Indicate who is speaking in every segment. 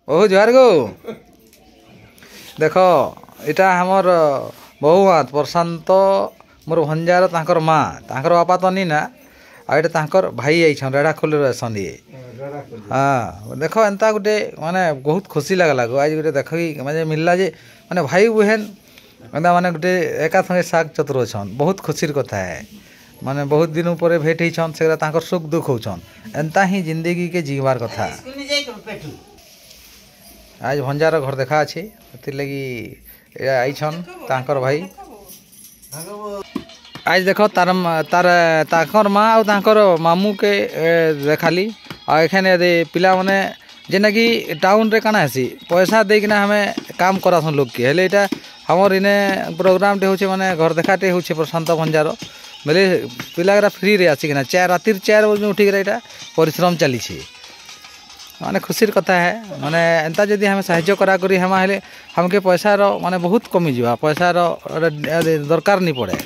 Speaker 1: ओह जुआर गो देख इटा हमर बहुमात प्रशांत मोर भंजार तांकर माँ तांकर बापा तो नी ना आइटा तांकर भाई आइछन रेढ़ाखोल रहसन ये हाँ देख एंता गोटे माने बहुत खुशी लगला गो आज गोटे देख माने मिलला जे माने भाई बहन एंता माने गोटे एका संगे साग चतुर छन बहुत खुशीर कथा है माने बहुत दिन पर भेट होइछन सेरा तांकर सुख दुख होछन एंता ही जिंदगी के जीवार कथा आज भंजार घर देखा अच्छे लगी आईछन तांकर भाई आज देख तार तार ताकर माँ और तांकर मामू के देखाली आ एखाने पिला माने जेना कि टाउन रे काना आसी पैसा देकिना हमें काम करासन लोग के हेले एटा हमर इने प्रोग्राम टे होचे माने घर देखाटे होचे प्रशांत भंजार बेले पिलागरा फ्री रे आसी किना 4 रातिर 4 बजे उठी गरा एटा परिश्रम चली छे माने खुशीर कथा है माने एंता जदि हमें साहाय्य करा करी हमा हेले हमके पैसा रो माने बहुत कमी जीवा पैसा रो दरकार नहीं पड़े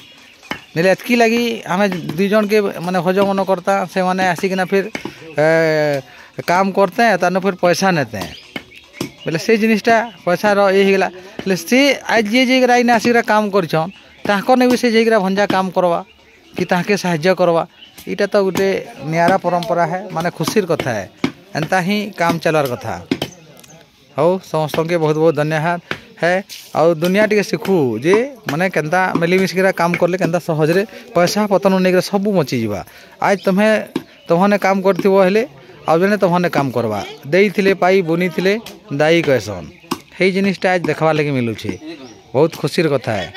Speaker 1: नेले एतकी लगी हमें दुई जन के माने हजम न करता से माने आसिकिना फिर काम करते हैं ताने फिर पैसा नेते हैं बोले से जिनिसटा पैसा रो ये हिगला ले से आज जे जेगरा इना आसिकरा काम करछन ताको ने भी से जेगरा भंजा काम करवा कि ताके साहाय्य करवा इटा तो गोटे नियारा परंपरा है माने खुशीर कथा है एंता ही काम चलार कथा हो समस्त के बहुत बहुत धन्यवाद है और दुनिया टी शिखु जे माने केंता मिलिमिशा काम करले केंता सहज रे पैसा पतन नहीं सब मची जावा आज तुम्हें काम करथिबो हेले आ जने तुम्हें काम करवा देइथिले पाई बुनीथिले दाई कहसन हे जिनिसटा आज देखवा लगे मिलुछे बहुत खुशीर कथा है।